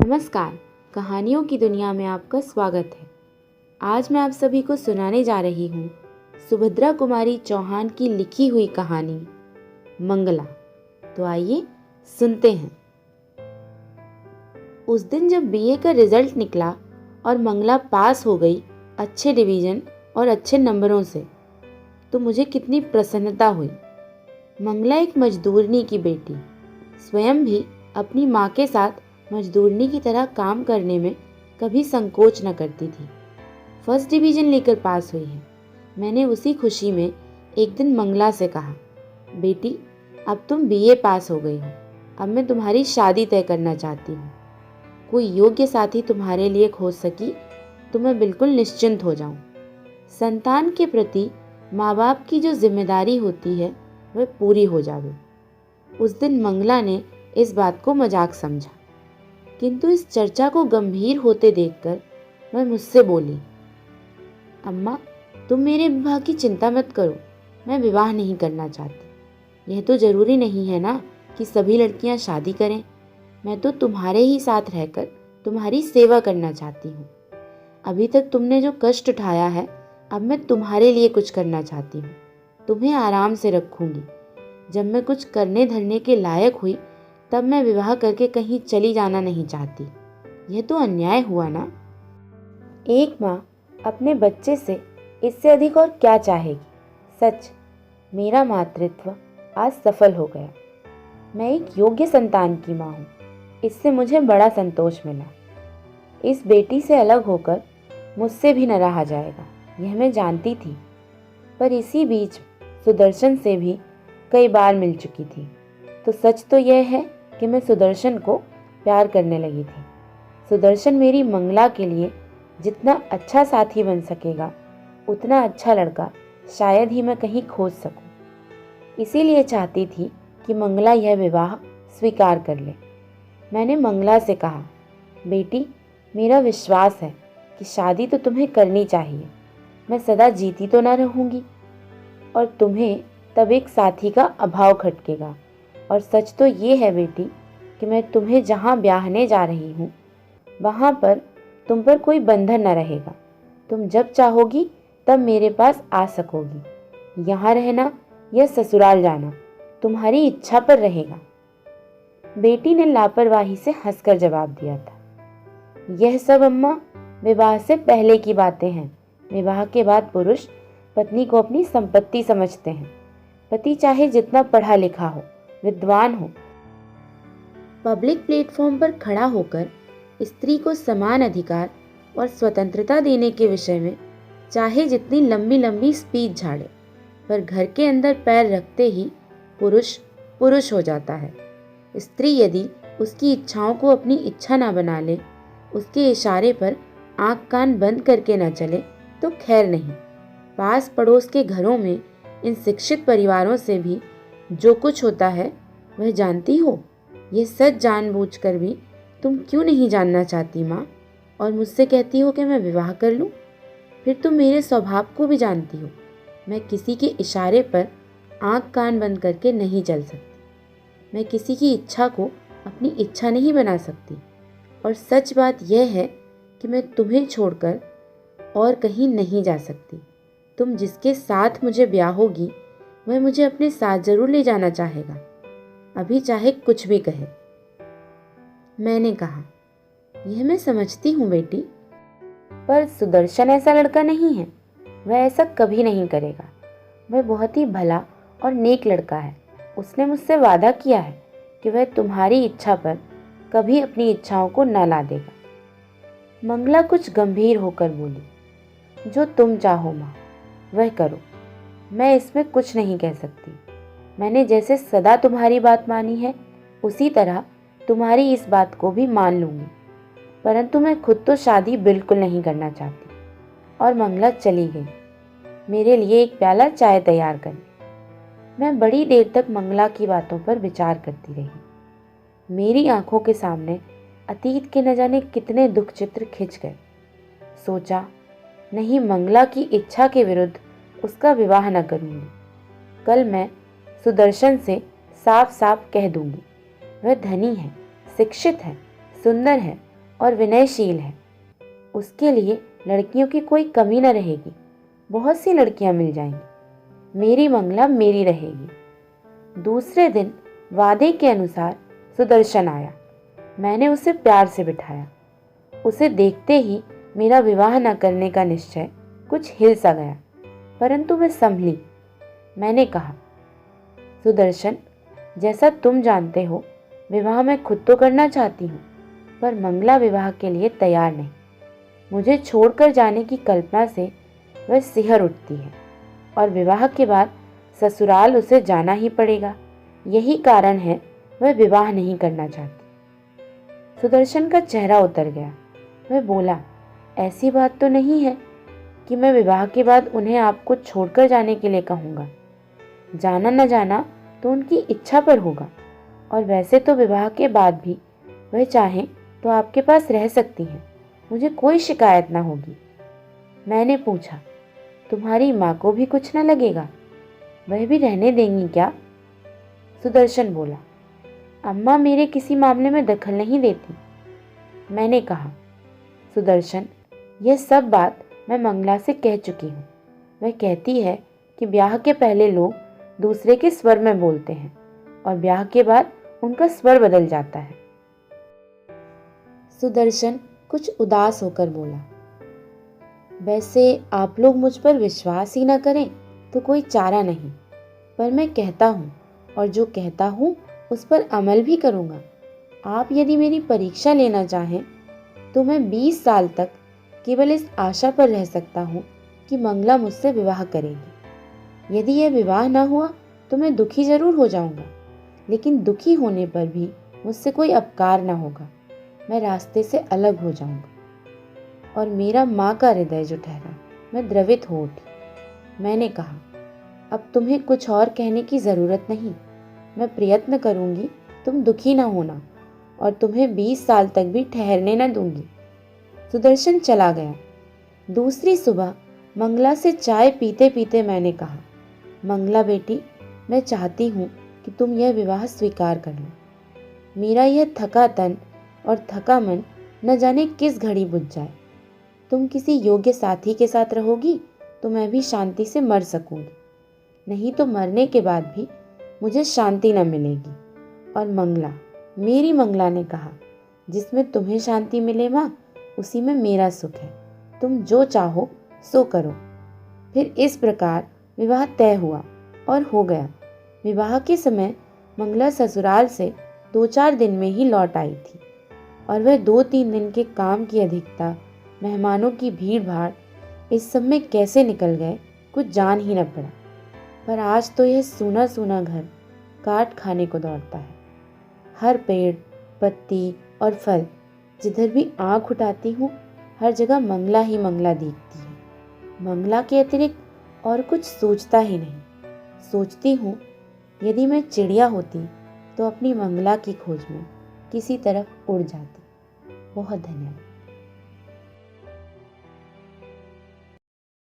नमस्कार। कहानियों की दुनिया में आपका स्वागत है। आज मैं आप सभी को सुनाने जा रही हूँ सुभद्रा कुमारी चौहान की लिखी हुई कहानी मंगला। तो आइए सुनते हैं। उस दिन जब बीए का रिजल्ट निकला और मंगला पास हो गई अच्छे डिवीजन और अच्छे नंबरों से, तो मुझे कितनी प्रसन्नता हुई। मंगला एक मजदूरनी की बेटी, स्वयं भी अपनी माँ के साथ मजदूरनी की तरह काम करने में कभी संकोच न करती थी। फर्स्ट डिवीजन लेकर पास हुई है। मैंने उसी खुशी में एक दिन मंगला से कहा, बेटी अब तुम बीए पास हो गई हो, अब मैं तुम्हारी शादी तय करना चाहती हूँ। कोई योग्य साथी तुम्हारे लिए खोज सकी तो मैं बिल्कुल निश्चिंत हो जाऊँ। संतान के प्रति माँ बाप की जो जिम्मेदारी होती है वह पूरी हो जावे। उस दिन मंगला ने इस बात को मजाक समझा, किंतु इस चर्चा को गंभीर होते देखकर वह मुझसे बोली, अम्मा तुम मेरे विवाह की चिंता मत करो, मैं विवाह नहीं करना चाहती। यह तो जरूरी नहीं है ना कि सभी लड़कियां शादी करें। मैं तो तुम्हारे ही साथ रहकर तुम्हारी सेवा करना चाहती हूँ। अभी तक तुमने जो कष्ट उठाया है, अब मैं तुम्हारे लिए कुछ करना चाहती हूँ। तुम्हें आराम से रखूंगी। जब मैं कुछ करने धरने के लायक हुई तब मैं विवाह करके कहीं चली जाना नहीं चाहती। यह तो अन्याय हुआ ना। एक माँ अपने बच्चे से इससे अधिक और क्या चाहेगी। सच, मेरा मातृत्व आज सफल हो गया। मैं एक योग्य संतान की माँ हूँ, इससे मुझे बड़ा संतोष मिला। इस बेटी से अलग होकर मुझसे भी न रहा जाएगा, यह मैं जानती थी। पर इसी बीच सुदर्शन से भी कई बार मिल चुकी थी, तो सच तो यह है कि मैं सुदर्शन को प्यार करने लगी थी। सुदर्शन मेरी मंगला के लिए जितना अच्छा साथी बन सकेगा, उतना अच्छा लड़का शायद ही मैं कहीं खोज सकूं। इसीलिए चाहती थी कि मंगला यह विवाह स्वीकार कर ले। मैंने मंगला से कहा, बेटी मेरा विश्वास है कि शादी तो तुम्हें करनी चाहिए। मैं सदा जीती तो ना रहूँगी और तुम्हें तब एक साथी का अभाव खटकेगा। और सच तो ये है बेटी कि मैं तुम्हें जहाँ ब्याहने जा रही हूँ वहाँ पर तुम पर कोई बंधन न रहेगा। तुम जब चाहोगी तब मेरे पास आ सकोगी। यहाँ रहना या ससुराल जाना तुम्हारी इच्छा पर रहेगा। बेटी ने लापरवाही से हंसकर जवाब दिया था, यह सब अम्मा विवाह से पहले की बातें हैं। विवाह के बाद पुरुष पत्नी को अपनी संपत्ति समझते हैं। पति चाहे जितना पढ़ा लिखा हो, विद्वान हो, पब्लिक प्लेटफॉर्म पर खड़ा होकर स्त्री को समान अधिकार और स्वतंत्रता देने के विषय में चाहे जितनी लंबी लंबी स्पीच झाड़े, पर घर के अंदर पैर रखते ही पुरुष पुरुष हो जाता है। स्त्री यदि उसकी इच्छाओं को अपनी इच्छा ना बना ले, उसके इशारे पर आंख कान बंद करके ना चले, तो खैर नहीं। पास पड़ोस के घरों में इन शिक्षित परिवारों से भी जो कुछ होता है वह जानती हो। ये सच जानबूझकर भी तुम क्यों नहीं जानना चाहती माँ, और मुझसे कहती हो कि मैं विवाह कर लूँ। फिर तुम मेरे स्वभाव को भी जानती हो। मैं किसी के इशारे पर आंख कान बंद करके नहीं चल सकती। मैं किसी की इच्छा को अपनी इच्छा नहीं बना सकती। और सच बात यह है कि मैं तुम्हें छोड़कर और कहीं नहीं जा सकती। तुम जिसके साथ मुझे ब्याहोगी वह मुझे अपने साथ जरूर ले जाना चाहेगा, अभी चाहे कुछ भी कहे। मैंने कहा, यह मैं समझती हूँ बेटी, पर सुदर्शन ऐसा लड़का नहीं है। वह ऐसा कभी नहीं करेगा। वह बहुत ही भला और नेक लड़का है। उसने मुझसे वादा किया है कि वह तुम्हारी इच्छा पर कभी अपनी इच्छाओं को न ला देगा। मंगला कुछ गंभीर होकर बोली, जो तुम चाहो माँ वह करो, मैं इसमें कुछ नहीं कह सकती। मैंने जैसे सदा तुम्हारी बात मानी है, उसी तरह तुम्हारी इस बात को भी मान लूँगी। परंतु मैं खुद तो शादी बिल्कुल नहीं करना चाहती। और मंगला चली गई मेरे लिए एक प्याला चाय तैयार करने। मैं बड़ी देर तक मंगला की बातों पर विचार करती रही। मेरी आंखों के सामने अतीत के न जाने कितने दुख चित्र खिंच गए। सोचा, नहीं, मंगला की इच्छा के विरुद्ध उसका विवाह न करूँगी। कल मैं सुदर्शन से साफ साफ कह दूंगी, वह धनी है, शिक्षित है, सुंदर है और विनयशील है। उसके लिए लड़कियों की कोई कमी न रहेगी, बहुत सी लड़कियां मिल जाएंगी। मेरी मंगला मेरी रहेगी। दूसरे दिन वादे के अनुसार सुदर्शन आया। मैंने उसे प्यार से बिठाया। उसे देखते ही मेरा विवाह न करने का निश्चय कुछ हिल सा गया, परंतु मैं संभली। मैंने कहा, सुदर्शन, जैसा तुम जानते हो, विवाह मैं खुद तो करना चाहती हूँ, पर मंगला विवाह के लिए तैयार नहीं। मुझे छोड़कर जाने की कल्पना से वह सिहर उठती है और विवाह के बाद ससुराल उसे जाना ही पड़ेगा। यही कारण है वह विवाह नहीं करना चाहती। सुदर्शन का चेहरा उतर गया। वह बोला, ऐसी बात तो नहीं है कि मैं विवाह के बाद उन्हें आपको छोड़कर जाने के लिए कहूँगा। जाना न जाना तो उनकी इच्छा पर होगा, और वैसे तो विवाह के बाद भी वह चाहें तो आपके पास रह सकती हैं। मुझे कोई शिकायत ना होगी। मैंने पूछा, तुम्हारी माँ को भी कुछ न लगेगा? वह भी रहने देंगी क्या? सुदर्शन बोला, अम्मा मेरे किसी मामले में दखल नहीं देती। मैंने कहा, सुदर्शन, यह सब बात मैं मंगला से कह चुकी हूँ। वह कहती है कि ब्याह के पहले लोग दूसरे के स्वर में बोलते हैं और ब्याह के बाद उनका स्वर बदल जाता है। सुदर्शन कुछ उदास होकर बोला, वैसे आप लोग मुझ पर विश्वास ही न करें तो कोई चारा नहीं, पर मैं कहता हूँ और जो कहता हूँ उस पर अमल भी करूँगा। आप यदि मेरी परीक्षा लेना चाहें तो मैं 20 साल तक केवल इस आशा पर रह सकता हूँ कि मंगला मुझसे विवाह करेगी। यदि यह विवाह न हुआ तो मैं दुखी जरूर हो जाऊँगा, लेकिन दुखी होने पर भी मुझसे कोई अपकार न होगा। मैं रास्ते से अलग हो जाऊँगा। और मेरा माँ का हृदय जो ठहरा, मैं द्रवित हो उठी। मैंने कहा, अब तुम्हें कुछ और कहने की ज़रूरत नहीं। मैं प्रयत्न करूँगी तुम दुखी न होना, और तुम्हें 20 साल तक भी ठहरने न दूंगी। सुदर्शन चला गया। दूसरी सुबह मंगला से चाय पीते पीते मैंने कहा, मंगला बेटी, मैं चाहती हूँ कि तुम यह विवाह स्वीकार कर लो। मेरा यह थका तन और थका मन न जाने किस घड़ी बुझ जाए। तुम किसी योग्य साथी के साथ रहोगी तो मैं भी शांति से मर सकूंगी, नहीं तो मरने के बाद भी मुझे शांति न मिलेगी। और मंगला, मेरी मंगला ने कहा, जिसमें तुम्हें शांति मिले माँ, उसी में मेरा सुख है। तुम जो चाहो सो करो। फिर इस प्रकार विवाह तय हुआ और हो गया। विवाह के समय मंगला ससुराल से 2-4 दिन में ही लौट आई थी, और वह 2-3 दिन के काम की अधिकता, मेहमानों की भीड़ भाड़, इस सब में कैसे निकल गए कुछ जान ही न पड़ा। पर आज तो यह सूना सूना घर काट खाने को दौड़ता है। हर पेड़, पत्ती और फल, जिधर भी आँख उठाती हूँ, हर जगह मंगला ही मंगला दिखती है। मंगला के अतिरिक्त और कुछ सोचता ही नहीं। सोचती हूँ, यदि मैं चिड़िया होती तो अपनी मंगला की खोज में किसी तरफ उड़ जाती। बहुत धन्यवाद।